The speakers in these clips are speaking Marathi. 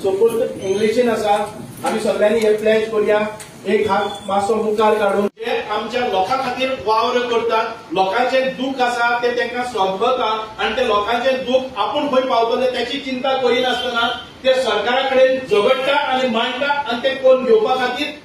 सपोज इंग्लिशीन आसा आमी सगळ्यांनी हे प्लेज करूया एक हात मातसो मुखार काढून जे आमच्या लोकां खातीर वावर करतात लोकांचे दूख आसा ते तांकां सोंपता आणि ते लोकांचे दूख आपूण खंय पावतले त्याची चिंता करिनासतना ते सरकारा कडेन झगडटा आणि मांडटा आणि ते कोण घेवपा खातीर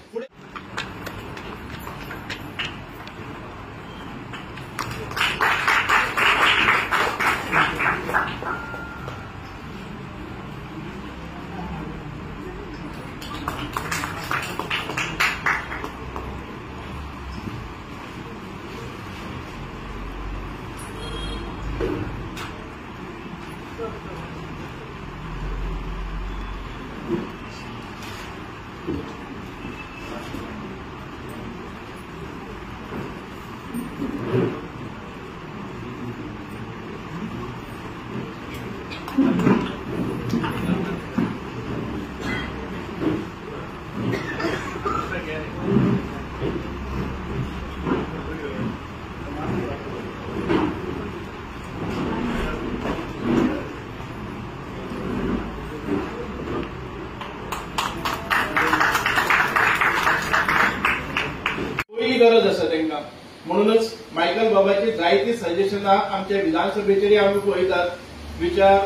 गरज आसा तांकां म्हणूनच मायकल बाबाची जायती सजेशनां आमच्या विधानसभेचेर आमी पळयतात विचार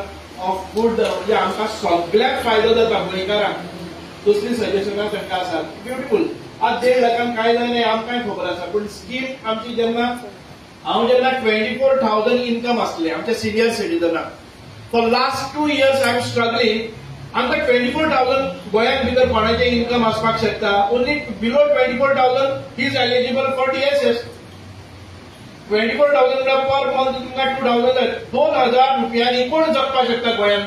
ऑफ गुड म्हणजे आमकां सगळ्याक फायदो जाता गोंयकारांक तसली सजेशनां तांकां आसात ब्युटिफूल आज 1.5 लाखांक काय जालें आमकांय खबर आसा पण स्कीम आमची जेन्ना हांव जेन्ना 24,000 इन्कम आसलें आमच्या सिनियर सिटीजनाक for last 2 years I am struggling आमकां 24,000 गोंयांत भितर कोणाचें इन्कम आसपाक शकता only below 24,000 he is eligible for DSS 24,000 per month तुमकां 2,000 रुपयांनी कोण जगपाक शकता गोंयांत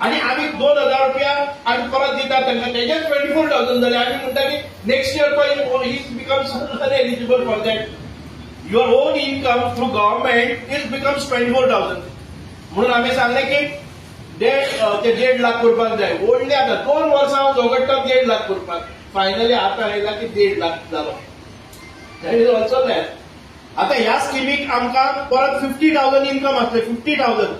आणि आमी 2,000 रुपया आमी परत दितात तांकां तेजेच 24,000 जाले आमी म्हणटा की next year he becomes eligible for that your on income through government is becomes 24,000 म्हणून आमी सांगलें की ते 1.5 लाख करपाक जाय व्हडले आता 2 वर्सां हांव झगडटा 1.5 लाख करपाक फायनली आतां आयला की 1.5 लाख जालो दॅट इज ऑल्सो दॅट आता ह्या स्किमीक आमकां परत 50,000 इन्कम आसले 50,000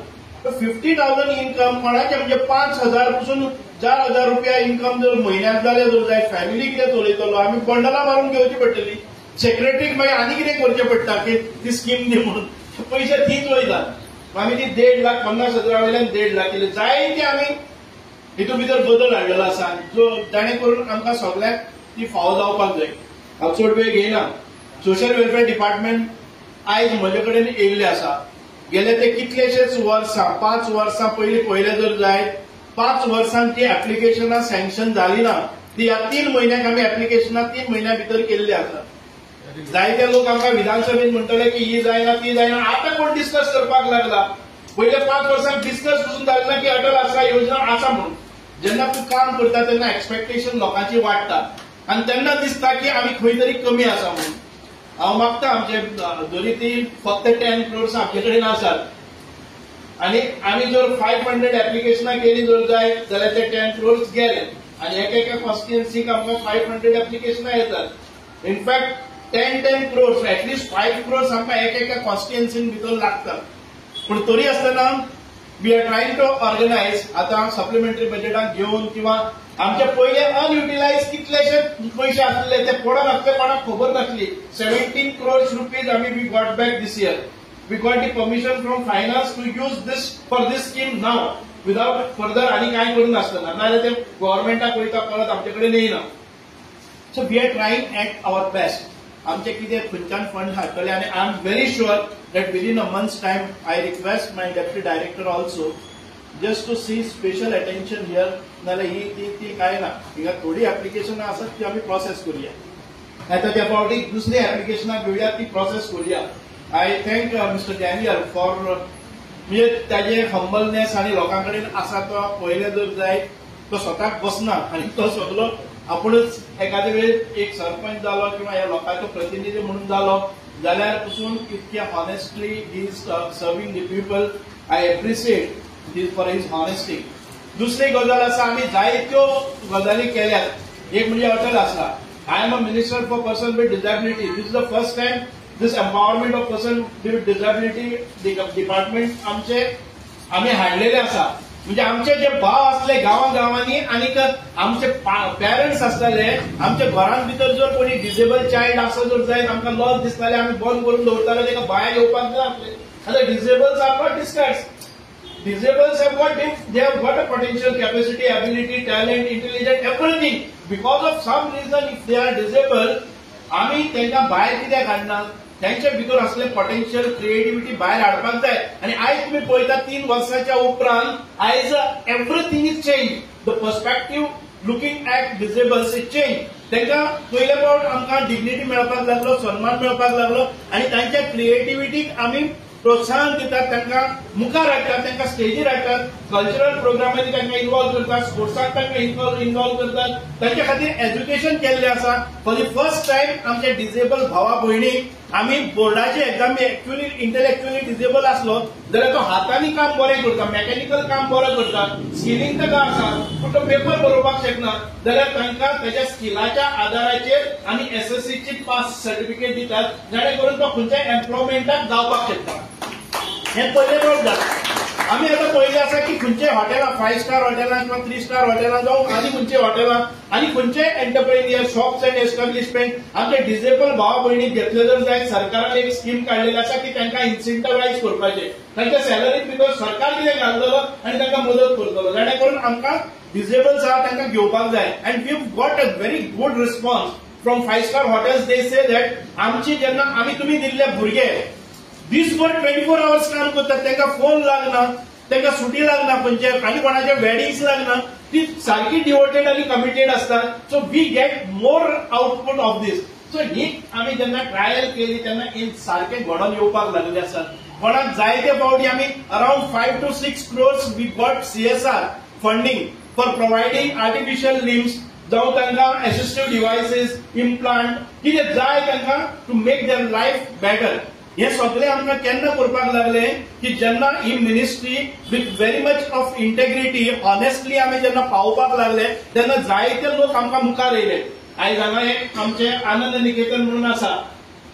50,000 इन्कम कोणाचे म्हणजे 5,000 पासून 4,000 रुपया इन्कम जर म्हयन्याक जाले जाय फॅमिली कितें चलयतलो आमी बंडलां मारून घेवची पडटली सेक्रेटरीक मागीर आनी कितें करचें पडटा की ती स्कीम दी म्हणून पयशे तीच वयतात आमी ती 1,50,000 वयल्यान 1.5 लाख केली जायते आमी हितून भितर बदल हाडलेलो आसा जो जाणे करून आमकां सगळ्यांक ती फावो जावपाक जाय हांव चड वेळ घेयना सोशल वेलफेअर डिपार्टमेंट आयज म्हजे कडेन येयल्ले आसा गेले ते कितलेशेच वर्सां 5 वर्सां पयले जर जायत 5 वर्सांत ती एप्लिकेशनां सँक्शन जाली ना ती ह्या 3 म्हयन्याक आमी एप्लिकेशनां 3 म्हयन्या भितर केल्ली आसा जायते लोक आमकां विधानसभेत म्हणटले की ही जायना ती जायना आता कोण डिस्कस करपाक लागला पयले 5 वर्सांक डिस्कस पसून जालें ना की अटल आश्रय योजना आसा म्हणून जेन्ना तूं काम करता तेन्ना एक्सपेक्टेशन लोकांची वाडटा आनी तेन्ना दिसता की आमी खंय तरी कमी आसा म्हणून हांव मागता आमचे जरी ती फक्त 10 crores आमचे कडेन आसात आनी आमी जर 500 एप्लिकेशनां केली जर जाय जाल्यार ते 10 crores गेले आनी एका कॉन्स्टिट्युएन्सीक आमकां 500 एप्लिकेशनां येतात इनफॅक्ट 10 crores एटलीस्ट 5 crores आमकां एका कॉन्स्टिट्युएन्सीन भितर लागतात पण तरी आसतना we are trying to organise आता सप्लिमेंटरी बजेटाक घेवन किंवा आमचे पयले अनयुटिलायज कितलेशे पयशे आसले ते कोणाक आसले कोणाक खबर नासली 17 crores रुपीज आमी we got back this year we got the permission from finance to use this for this scheme now without further आनी कांय करून नासतना नाजाल्यार ते गव्हर्नमेंटाक वयता परत आमचे कडेन येयना so we are trying at our best आमचे कितें खंयच्यान फंड हाडटले आनी I am very sure that within a months time I request my deputy director also just to see special attention here नाल्यार ही ती काय ना हिंगा थोडी एप्लिकेशनां आसात ती आमी प्रोसेस करूया नाहीतर त्या फावटी दुसरी एप्लिकेशनां घेवया ती प्रोसेस करूया I thank mister Daniel for म्हणजे ताजे हंबलनेस आनी लोकां कडेन आसा तो पयले जर जाय तो स्वताक बसना आनी तो सगळो आपुणूच एखाद्या वेळेस एक सरपंच जालो किंवा ह्या लोकांचो प्रतिनिधी म्हणून जालो जाल्यार पसून इतक्या honestly he is serving the people I appreciate for his honesty दुसरी गजाल आसा आमी जायत्यो गजाली केल्यात एक म्हणजे अटल आसा I am a minister for person with disability this is the first time this empowerment of person with disability department आमचे आमी हाडलेले आसा म्हणजे आमचे जे भाव असले गांवांनी आणि आमचे पेरंट्स असताले आमच्या घरान भितर जर कोणी डिसेबल चाइल्ड आसा जर जायत आमकां लॉस दिसताले आमी बंद करून दवरताले ताका भायर येवपाक जाय. आतां disables are not discuss. Disables have got a potential capacity, ability, talent, intelligence, everything. Because of some reason, if they are disabled, आम्ही त्यांना बाहेर कित्याक हाडना? त्यांच्या भितर असले पोटेन्शियल क्रिएटिव्हिटी बाहेर हाडपाक जाय. आणि आयज तुम्ही पळयता 3 वर्साच्या उपरांत आयज everything is change. The perspective looking at disables is change. तांकां पयले फावट आमकां डिग्निटी मेळपाक लागलो, सन्मान मेळपाक लागलो आणि तांच्या क्रिएटिव्हिटीक आमी प्रोत्साहन दितात, तांकां मुखार हाडटात, तांकां स्टेजीर हाडटात, कल्चरल प्रोग्रामांनी तांकां इन्वॉल्व करतात, स्पोर्ट्साक तांकां इन्वॉल्व करतात. तांचे खातीर एज्युकेशन केल्लें आसा. फॉर द फर्स्ट टायम आमचे डिसेबल भावा भयणीक आमी बोर्डाचे एग्जामी एक्चुअली इंटेलेक्चुअली डिसेबल आसलो जाल्यार तो हातांनी काम बरें करता, मेकॅनिकल काम बरें करता, स्किलिंग ताका आसा पूण तो पेपर बरोवपाक शकना जाल्यार तांकां ताच्या स्किलाच्या आदाराचेर आमी एसएससीची पास सर्टिफिकेट दितात जेणे करून तो खंयच्याय एम्प्लॉयमेंटाक जावपाक शकता. हे पयले रोड जाता. आमी आतां पळयलें आसा की खंयचे हॉटेलां 5 स्टार हॉटेलां किंवा 3 स्टार हॉटेलां जावं आनी खंयचे हॉटेलां आनी खंयचे एंटरप्रेन्युअर शॉप्स एंड एस्टॅब्लिशमेंट आमचे डिसेबल भावा भयणीक घेतले जर जायत सरकारान एक स्कीम काडलेली आसा की तांकां इन्सेंटिवायज करपाचें. तांच्या सॅलरींत भितर सरकार कितें घालतलो आनी तांकां मदत करतलो जेणे करून आमकां डिसेबल्स आहा तांकां घेवपाक जाय. And we have got a very good response from 5 star hotels. They say that आमची जेन्ना आमी तुमी दिल्ले भुरगे दिसभर 24 hours काम करतात, तांकां फोन लागना, तांकां सुटी लागना, खंयचे आनी कोणाचे वेडिंग्स लागना, ती सारकी डिवोटेड आनी कमिटेड असतात. So we get more output of this. So ही आमी जेन्ना ट्रायल केली तेन्ना सारखे घडोवन येवपाक लागले आसात. कोणाक जायते फावटी आमी around 5 to 6 crores we got CSR funding for providing artificial limbs जावं तांकां असिस्टिव्ह डिव्हायसेस, इम्प्लांट कितें जाय तांकां to make their life better. हे सगळे आमकां केन्ना करपाक लागले की जेन्ना ही ministry with very much of integrity honestly आमी जेन्ना पावोवपाक लागले तेन्ना जायते लोक आमकां मुखार येयले. आयज हांगा एक आमचे आनंद निकेतन म्हणून आसा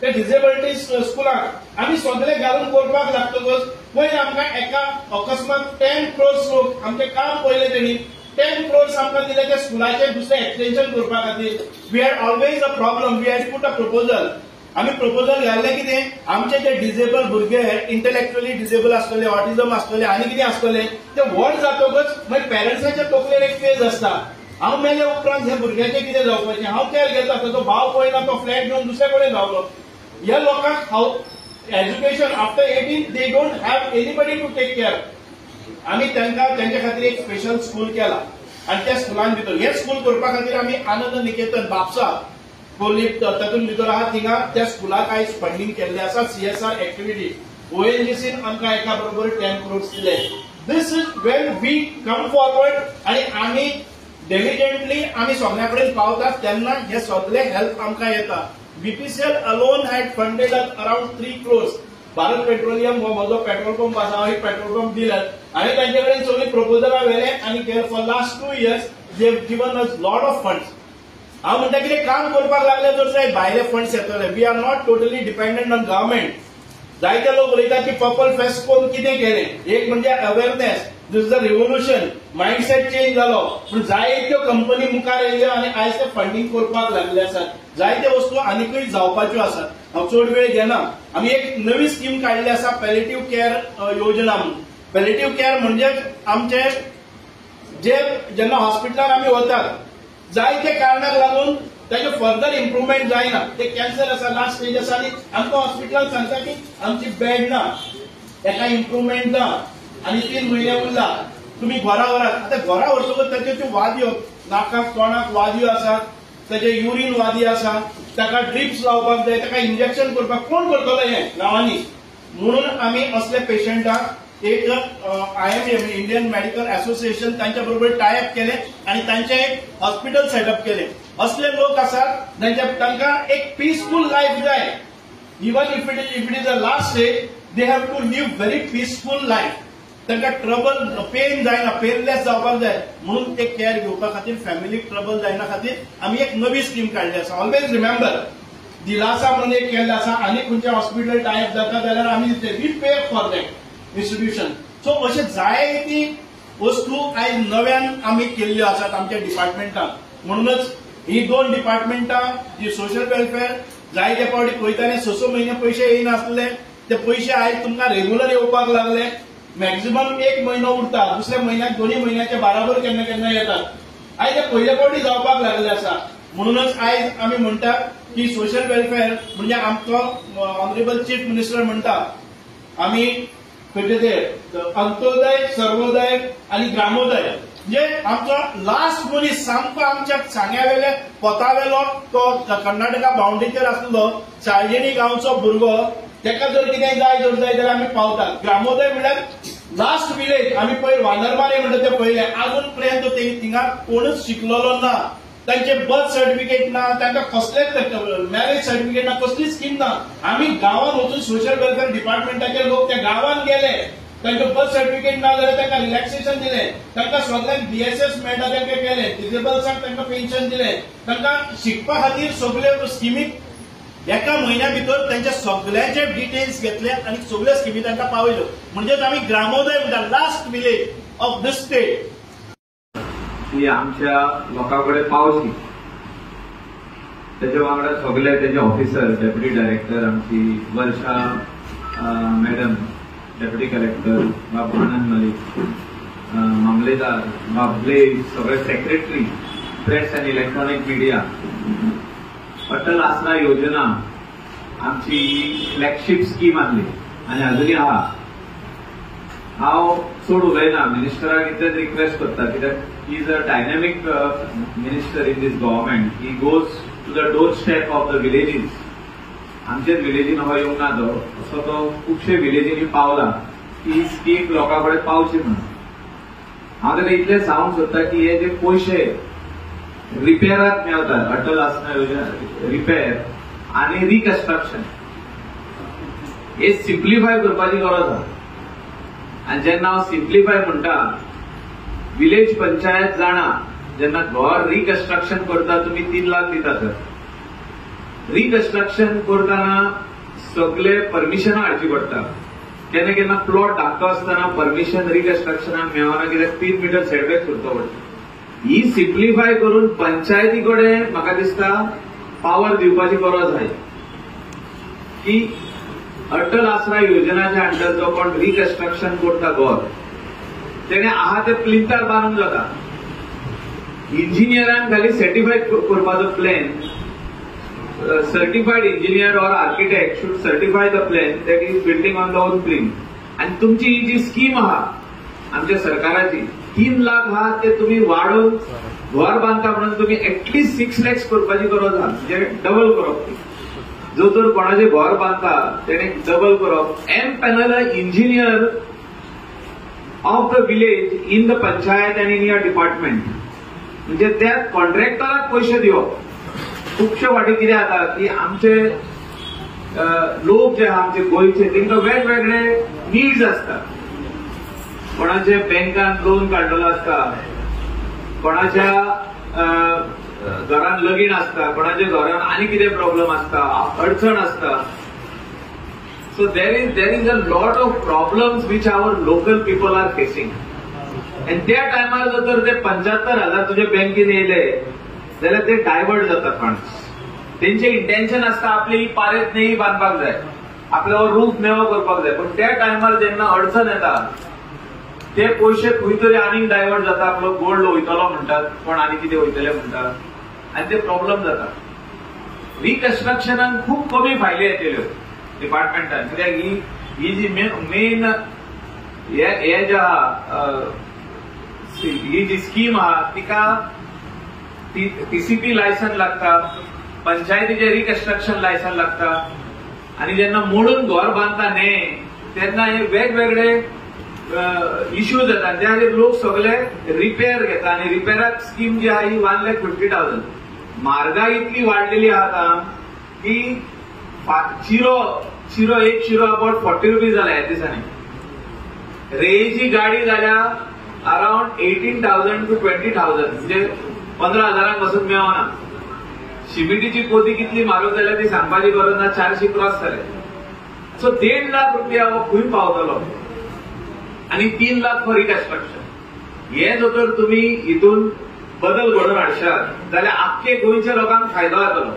ते डिसेबिलिटी स्कुलाक आमी सगळे घालून करपाक लागतकच पयर आमकां एका अकस्मात 10 crores लोक आमचें काम पळयलें तेणी 10 crores आमकां दिले त्या स्कुलाचें दुसरें एक्सटेंशन करपा खातीर. We had always a problem. We had put a proposal. आम्ही प्रपोजल घाल्ले कितें आमचे जे डिसेबल भुरगे इंटेलेक्चुअली डिसेबल आसतले, ऑटिझम आसतले आनी कितें आसतले ते व्हड जातकच मागीर पेरंट्साच्या तकलेर एक फेज आसता. हांव मेले उपरांत हे भुरग्याचें कितें जावपाचें, हांव केअर घेता, ताचो भाव पळयना तो फ्लॅट घेवन दुसरे कडेन रावलो. ह्या लोकांक हाव education after 18 they don't have anybody to take care. आमी तांकां तांचे खातीर एक स्पेशल स्कूल केला आनी त्या स्कुलान भितर हे स्कूल करपा खातीर आमी आनंद निकेतन म्हापसा कोलीप तातूंत भितर आहा थिंगा त्या स्कुलाक आयज फंडिंग केल्लें आसा. CSR एक्टिविटी ONGCन आमकां एका बरोबर 10 crores दिले. This is when we come forward आनी आमी डेलिजंटली आमी सगळ्या कडेन पावतात तेन्ना हे सगळे हेल्प आमकां येता. BPCL alone had funded around 3 crores. Bharat petroleum हो म्हजो पेट्रोल पंप आसा, हांव एक पेट्रोल पंप दिल्यात आनी तांचे कडेन सगळीं प्रपोजलां व्हेले आनी for last 2 years they have given us lot of funds. हांव म्हणटा कितें काम करपाक लागले जर जाय भायले फंड्स येतले. We are not totally dependent on government. जायते लोक उलयतात की पर्पल फेस्ट कोण कितें केलें. एक म्हणजे awareness, this is the revolution, mindset change जालो पूण जायत्यो कंपनी मुखार येयल्यो आनी आयज ते फंडिंग करपाक लागले आसात. जायत्यो वस्तू आनीकूय जावपाच्यो आसात. हांव चड वेळ घेना. आमी एक नवी स्कीम काडली आसा पॅलेटिव्ह केअर योजना म्हणून. पॅलेटिव्ह केअर म्हणजे आमचे जे जेन्ना हॉस्पिटलार आमी वतात जायते कारणाक लागून ताचे फर्दर इम्प्रुवमेंट जायना, ते कॅन्सर आसा, लास्ट स्टेज आसा आनी आमकां हॉस्पिटलान सांगता की आमची बेड ना, ताका इम्प्रुवमेंट ना आनी 3 म्हयने उरला, तुमी घरा व्हरात. आतां घरा व्हरतकच ताच्यो त्यो वादयो नाकाक तोंडाक वादयो आसात, ताचे युरीन वादी आसा, ताका ड्रिप्स लावपाक जाय, ताका इंजेक्शन करपाक कोण करतलो हे गांवांनी. म्हणून आमी असले पेशंटाक एक IMA इंडियन मेडिकल असोसिएशन तांच्या बरोबर टायअप केले आणि तांचे एक हॉस्पिटल सेटअप केले. असले लोक आसात तांकां एक पीसफुल लायफ जाय. Even if it is a last stage they have to live very peaceful life. तांकां ट्रबल पेन जायना, पेनलेस जावपाक जाय म्हणून ते केअर घेवपा खातीर फॅमिलीक ट्रबल जायना खातीर आमी एक नवी स्कीम काडली आसा. ऑलवेज रिमेंबर दिलासा म्हणून एक केल्लें आसा. आनी खंयचे हॉस्पिटल टायअप जाता जाल्यार आमी we pay for that distribution. So अशें जायती वस्तू आयज नव्यान आमी केल्ल्यो आसात आमच्या डिपार्टमेंटान. म्हणूनच ही 2 डिपार्टमेंटां जी सोशल वेलफेअर जाय ते फावटी पळयताले 6 म्हयने पयशे येयनासले ते पयशे आयज तुमकां रेग्युलर येवपाक लागले. मॅक्झिमम 1 म्हयनो उरता, दुसऱ्या म्हयन्याक 2 म्हयन्याच्या बराबर केन्ना केन्ना येतात. आयज ते पयले फावटी जावपाक लागले आसा. म्हणूनच आयज आमी म्हणटात की सोशल वेलफेअर म्हणजे आमचो ऑनरेबल चीफ मिनिस्टर म्हणटा आमी खंयचे ते अंत्योदय, सर्वोदय आणि ग्रामोदय म्हणजे आमचो लास्ट मनीस सामको आमच्या सांग्यावेले पोतावेलो तो कर्नाटका बाउंड्रीचेर आसलो चाळजेणी गांवचो भुरगो तेका जर कितें जाय जाल्यार आमी पावतात. ग्रामोदय म्हणल्यार लास्ट विलेज आमी पयर वानरमारी म्हणटा ते पयले अजून पर्यंत थिंगा कोणूच शिकलेलो ना. तांचे बर्थ सर्टिफिकेट ना, तांकां कसलेच मॅरेज सर्टिफिकेट ना, कसली स्कीम ना. आमी गांवांत वचून सोशल वेलफेअर डिपार्टमेंटाचे लोक त्या गांवांत गेले, तांकां बर्थ सर्टिफिकेट ना जाल्यार तांकां रिलॅक्सेशन दिलें, तांकां सगळ्यांक DSS मेळटा तांकां केलें, डिसेबल्सांक तांकां पेन्शन दिलें, तांकां शिकपा खातीर सगळ्यो स्किमीक एका म्हयन्या भितर तांच्या सगळ्यांचे डिटेल्स घेतले आनी सगळ्यो स्किमी तांकां पावयल्यो. म्हणजेच आमी ग्रामोदय म्हणटा last village of this state ती आमच्या लोकांकडे पावची. त्याच्या वांगडा सगळे त्याचे ऑफिसर, डेप्युटी डायरेक्टर आमची वर्षा madam, deputy collector Babu Anand Malik, मामलेदार बाबले, सगळे secretary, press and electronic media. Atal आसरा योजना आमची फ्लॅगशिप स्कीम आसली आनी अजूनही आहा. हांव चड उलयना, मिनिस्टराक इतलेच रिक्वेस्ट करता कित्याक he is a dynamic minister in this government. He goes to the doorstep of the villages. आमचेच विलेजीन हो येवंक ना तो, असो तो खुबशे विलेजींनी पावला की ही स्कीम लोकांकडे पावची म्हणून. हांव ताका इतलें सांगूंक सोदता की हे जे पयशे रिपेराक मेळटात, अटल आसरा योजना रिपेर आनी रिकन्स्ट्रक्शन, हे सिम्प्लिफाय करपाची गरज आसा. आनी जेन्ना हांव सिम्प्लिफाय म्हणटा, विलेज पंचायत जाणा जेन्ना घर रिकन्स्ट्रक्शन करता तुमी 3 लाख दिता. तर रिकन्स्ट्रक्शन करतना सगळे परमिशनां हाडची पडटा. केन्ना केन्ना प्लॉट धाकटो आसतना परमिशन रिकन्स्ट्रक्शनाक मेळना कित्याक 3 मीटर सेटबॅक करचो पडटा. ही सिम्प्लिफाय करून पंचायती कडेन म्हाका दिसता पावर दिवपाची गरज आसा की अटल आसरा योजनाच्या अंडर जो कोण रिकन्स्ट्रक्शन करता घर तेणे आहा ते प्लिंथार बांदूंक जाता. इंजिनियरान खाली सर्टिफाय करपाचो plan, certified engineer or architect should certify the plan that is building on the own plane. आनी तुमची ही जी स्कीम आहा आमच्या सरकाराची 3 लाख आहा ते तुम्ही वाडोवन घर बांदता म्हणून तुम्ही एटलिस्ट 6 lakhs करपाची गरज आहा, म्हणजे डबल करप. जो तर कोणाचे घर बांदता तेणे डबल करप. Empanel engineer of the village in the panchayat and in your department, म्हणजे त्या कॉन्ट्रॅक्टराक पयशे दिवप. खुबशे फावटी कितें जाता की आमचे लोक जे आहा आमचे गोंयचे तांकां वेगवेगळे नीड्स आसता. कोणाचे बँकान लोन काडलेलो आसता, कोणाच्या घरान लगीन आसता, कोणाच्या घरान आनी कितें प्रॉब्लेम आसता, अडचण आसता. So there is a lot of problems which our local people are facing. And त्या टायमार जर ते 75,000 तुझे बँकेन येयले जाल्यार ते डायवर्ट जाता फंड्स. तेंचे इंटेन्शन आसता आपली पारेत न्हंय बांदपाक जाय, आपल्यावर रूफ नेवो करपाक जाय, पण त्या टायमार जेन्ना अडचण येता ते पयशे खंय तरी आनीक डायवर्ट जाता. आपलो गोल्ड वयतलो म्हणटात, कोण आनी कितें वयतले म्हणटात आनी ते प्रॉब्लेम जाता. रिकन्स्ट्रक्शनान खूब कमी फायले येतल्यो डिपार्टमेंटान, कित्याक ही जी मेन हे जे आहा ही जी स्कीम आहा तिका TCP लायसन लागता, पंचायतीचे रिकन्स्ट्रक्शन लायसन लागता. आनी जेन्ना मोडून घर बांदता न्ही तेन्ना हे वेगवेगळे इश्यूज येता. त्या खातीर लोक सगळे रिपेर घेता आनी रिपेराक स्कीम जी आहा ही 1,50,000. म्हारगाय इतली वाडलेली आहा की शिरो एक शिरो अबाउट 40 रुपीज जाला ह्या दिसांनी. रेची गाडी जाल्यार अराउंड 18,000 to 20,000, म्हणजे 15,000 पासून मेळना. शिमिटीची पोती कितली म्हारग जाल्यार ती सांगपाची गरज ना, 400 क्रॉस जाले. सो 1.5 लाख रुपया हो खंय पावतलो आनी 3 लाख फॉर रिकन्स्ट्रक्शन. हे जर तर तुम्ही हितून बदल घडोवन हाडशात जाल्यार आख्खे गोंयच्या लोकांक फायदो जातलो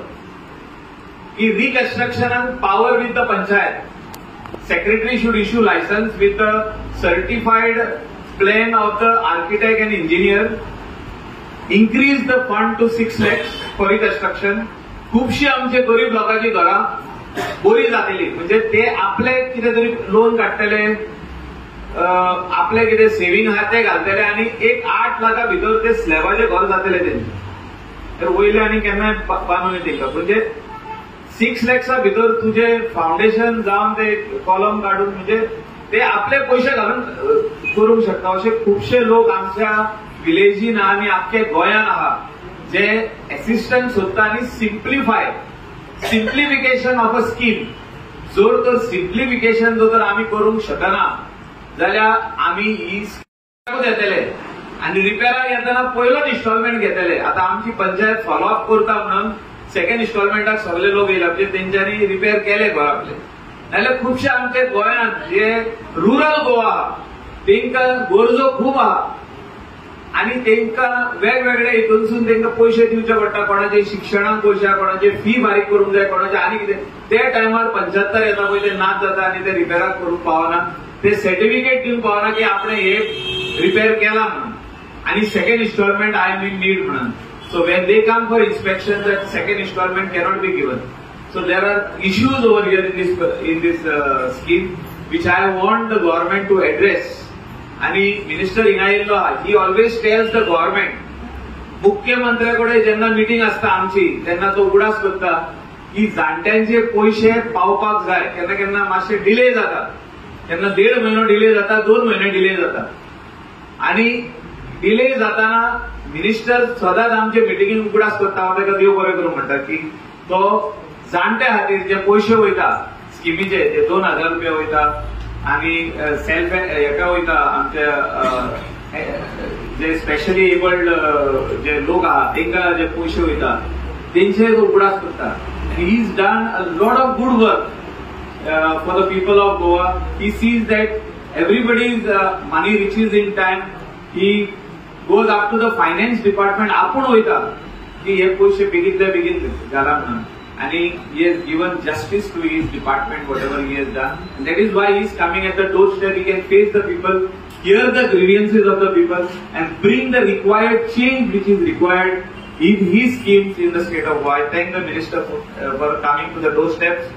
की रिकन्स्ट्रक्शनाक power with the panchayat secretary should issue licence with the certified plan of the architect and engineer increase the fund to 6 lakhs for reconstruction. खूपशी आमचे गरीब लोकांची घरां बरी जातली म्हणजे ते आपले कितें तरी लोन काडटले आपले कितें सेव्हिंग आहा ते घालतले आनी एक 8 लाखा भितर ते स्लॅबाचे घर जातले तेंचे वयले आनी केन्नाय बांदून तेंकां म्हणजे 6 लॅक्सा भितर तुझे फाउंडेशन जावन ते कॉलम काडून म्हणजे ते आपले पयशे घालून करूंक शकता असे खूपशे लोक आमच्या विलेजीन आनी आख्खे गोंयान आहा जे असिस्टंट सोदता आनी सिम्प्लिफिकेशन ऑफ अ स्कीम जर तर सिम्प्लिफिकेशन जर आमी करूंक शकना जाल्यार आमी ही स्कीम येतले आनी रिपेराक येतना पयलो इन्स्टॉलमेंट घेतले आता आमची पंचायत फॉलोअप करता म्हणून सेकंड इन्स्टॉलमेंटाक सगळे लोक येयला म्हणजे तेंच्यांनी रिपेर केले घर आपले नाल्यार खुबशे आमचे गोंयांत जे रुरल गोवा आहा तेंकां गरजो खूब आहा आणि तेंकां वेगवेगळे हितूनसून तेंकां पयशे दिवचे पडटा कोणाचे शिक्षणाक पयशे कोणाचे फी बारीक करूंक जाय कोणाचे आनी कितें ते टायमार 75 येता पळय ते नाच जाता आनी ते रिपेराक करूंक पावना ते सर्टिफिकेट दिवंक पावना की आपणे हे रिपेर केला म्हणून आनी second instalment I am in need म्हणून so when they come for inspection that second instalment cannot be given so there are issues over here in this scheme which I want the government to address आणि मिनिस्टर हिंगा येयल्लो he always tells the government मुख्यमंत्र्याकडे जेन्ना मिटींग असता आमची तेन्ना तो उगडास करता की जाणट्यांचे पयशे पावपाक जाय केन्ना केन्ना मातशे डिले जाता केन्ना 1.5 म्हयनो डिले जाता 2 म्हयने डिले जाता आणि डिले जाताना मिनिस्टर सदांच आमचे मिटिंगेक उगडास करता हांव ताका देव बरें करूं म्हणटा की तो जाणट्या खातीर जे पयशे वयता स्किमीचे ते 2000 रुपया वयता आणि सेल्फ हेका वयता आमच्या जे स्पेशली एबल्ड जे लोक आहात तेंकां जे पयशे वयता तेंचे उगडास करता he is done a lot of good work for the people of Goa he sees that everybody's money reaches in time he goes up to the finance department आपूण वयता की हे पयशे बेगीतल्या बेगीन घाला म्हणून and he has given justice to his department, whatever he has done. And that is why he is coming at the doorstep. He can face the people, hear the grievances of the people, and bring the required change which is required in his schemes in the state of Goa. I thank the minister for coming to the doorsteps.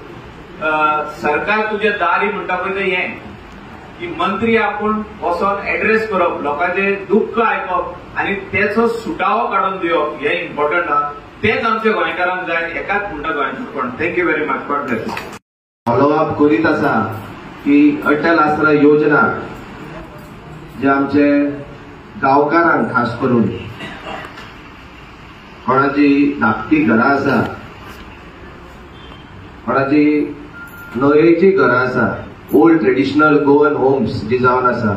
सरकार तुझे दारी म्हणटा पळय तें हें की मंत्री आपूण वचोन एड्रेस करप लोकांचे दुःख आयकप आनी तेचो सुटावो काडून दिवप हें इम्पॉर्टंट आहा तेच आमच्या गोंयकारांक जाय एकाच म्हणटा गोंयचो thank you very much God bless follow up करीत आसा की अटल आश्रय योजना जे आमचे गांवकारांक खास करून कोणाची धाकटी घरां आसा कोणाची न्हंयेची घरां आसा ओल्ड ट्रेडिशनल गोवन होम्स जी जावन आसा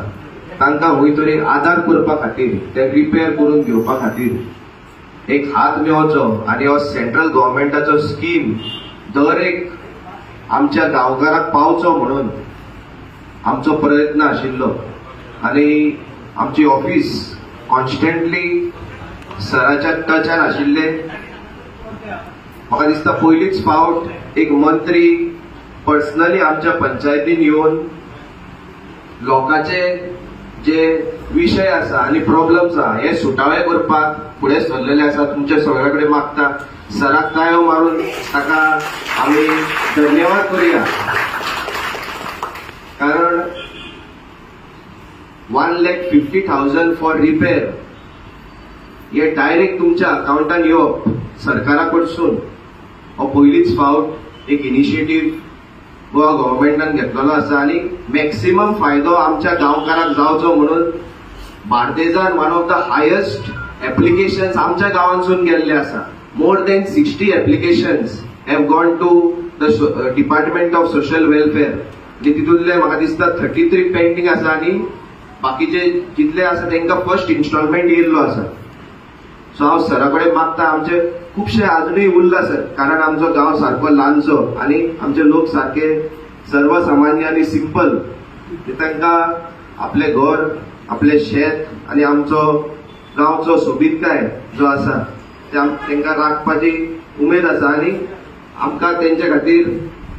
तांकां खंय तरी आदार करपा खातीर ते रिपेर करून घेवपा खातीर एक हात मेळचो आनी हो सेंट्रल गव्हर्नमेंटाचो स्कीम दर एक आमच्या गांवकाराक पावचो म्हणून आमचो प्रयत्न आशिल्लो आनी आमची ऑफिस कॉन्स्टंटली सराच्या टचान आशिल्ले म्हाका दिसता पयलीच फावट एक मंत्री पर्सनली आमच्या पंचायतीन येवन लोकांचे जे विषय आसा आनी प्रॉब्लेम्स आहा हे सुटावे करपाक फुडें सरलेले आसा तुमच्या सगळ्या कडेन मागता सराक तायो मारून ताका आमी धन्यवाद करुया कारण 1,50,000 फॉर रिपेर हे डायरेक्ट तुमच्या अकाउंटान येवप सरकारा कडसून हो पयलीच फावट एक इनिशिएटीव गोवा गव्हर्नमेंटान घेतलेलो आसा आनी मॅक्सिमम फायदो आमच्या गांवकारांक जावचो म्हणून बार्देजान one of the highest applications आमच्या गांवांसून गेल्ले आसा more than 60 applications have gone to the department of social welfare आनी तितूंतले म्हाका दिसता 33 पेंडिंग आसा आनी बाकीचे जितले आसा तांकां फर्स्ट इन्स्टॉलमेंट येयल्लो आसा सो हांव सरा कडेन मागता आमचे खुबशे अजूनही उरला सर कारण आमचो गांव सारको ल्हानसो आनी आमचे लोक सारखे सर्वसामान्य आनी सिंपल तांकां आपले घर आपले शेत आनी आमचो गांवचो सोबीतकाय जो आसा तांकां राखपाची उमेद आसा आनी आमकां तेंचे खातीर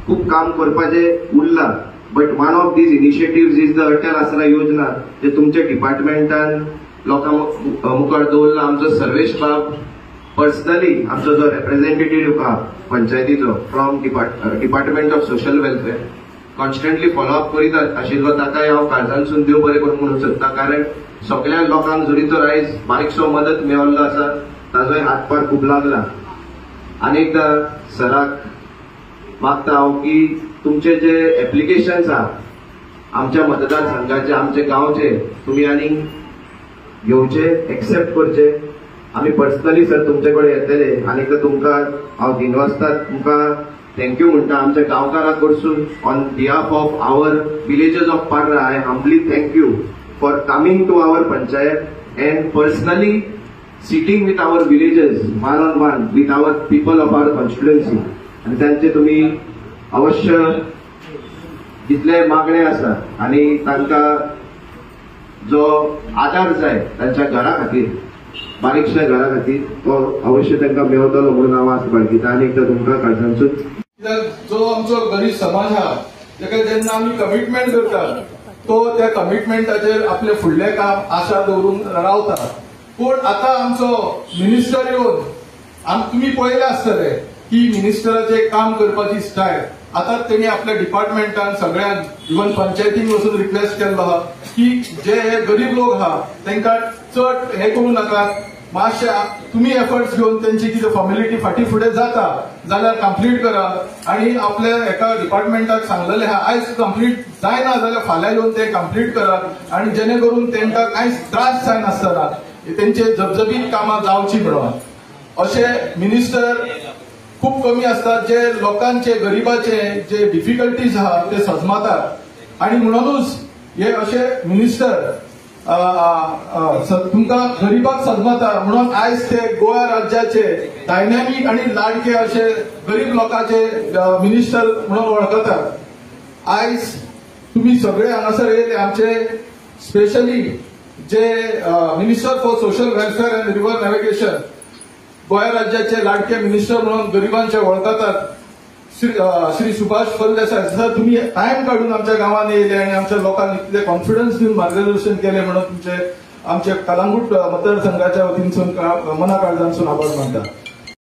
खूब काम करपाचें उरलां. But one of these initiatives is the Atal आसरा योजना, जे तुमच्या डिपार्टमेंटान लोकां मुखार दवरला. आमचो सर्वेश बाब पर्सनली आमचो जो रिप्रेझेंटेटिव्ह आहा पंचायतीचो from department of social welfare constantly follow up करीत आशिल्लो. ताकाय हांव काळजांसून देव बरें करूं म्हणून सोदता, कारण सगळ्या लोकांक जरी तो आयज बारीकसो मदत मेळिल्लो आसा ताजोय हातभार खूब लागला. अनेकदा सराक मागता हांव की तुमचे जे एप्लिकेशन्स आहा आमच्या मतदारसंघाचे आमचे गांवचे तुमी आनी घेवचे, एक्सेप्ट करचे. आमी पर्सनली सर तुमचे कडेन येतले आनी तुमकां हांव दिनवासता तुमकां थँक्यू म्हणटा आमच्या गांवकारां कडसून. On behalf of our villages of Parra I humbly thank you for coming to our panchayat and personally sitting with our villages one on one with our people of our constituency. आनी तांचे तुमी अवश्य जितले मागणे आसा आनी तांकां जो आदार जाय तांच्या घरा खातीर बारीकशा घरा खातीर तो अवश्य तांकां मेळटलो म्हणून हांव आस बाळगिता. आनी एकदां तुमकां काळजांसून जो आमचो गरीब समाज आहा ताका जेन्ना आमी कमिटमेंट करता तो त्या कमिटमेंटाचेर आपले फुडलें काम आशा दवरून रावता. पूण आतां आमचो मिनिस्टर येवन तुमी पळयलें आसतलें की मिनिस्टराचें काम करपाची स्टायल. आतां तेणी आपल्या डिपार्टमेंटान सगळ्यांक इवन पंचायतीन वचून रिक्वेस्ट केल्लो आहा की जे गरीब लोक आहा तांकां चड हे करूं नाकात, मातशे तुमी एफर्ट्स घेवन त्यांची कितें फॉर्मेलिटी फाटी फुडें जाता जाल्यार कंप्लीट करात. आनी आपल्या एका डिपार्टमेंटाक सांगलेलें आहा आयज कंप्लीट जायना जाल्यार फाल्यां येवन ते कंप्लीट करात आनी जेणे करून तांकां कांयच त्रास जायनासतना तेंचे जबजबीत कामां जावची म्हणून. अशे मिनिस्टर खूप कमी असतात जे लोकांचे गरिबाचे जे डिफिकल्टीज आहात ते सजमातात. आणि म्हणूनच हे असे मिनिस्टर तुमकां गरीबाक सजमता म्हणून आयज ते गोवा राज्याचे डायनॅमिक आणि लाडके असे गरीब लोकांचे मिनिस्टर म्हणून वळखतात. आयज तुम्ही सगळे हांगासर येयले आमचे स्पेशली जे minister for social welfare and river navigation Goa राज्याचे लाडके मिनिस्टर म्हणून गरिबांचे वळखतात श्री सुभाष फळदेसाय. सर तुम्ही टाइम काढून आमच्या गावात येयले आणि आमच्या लोकांना इतले कॉन्फिडन्स दिवन मार्गदर्शन केले म्हणून तुमचे आमचे कलंगूट मतदारसंघाच्या वतीनसून मना काळजांसून आभार मानता.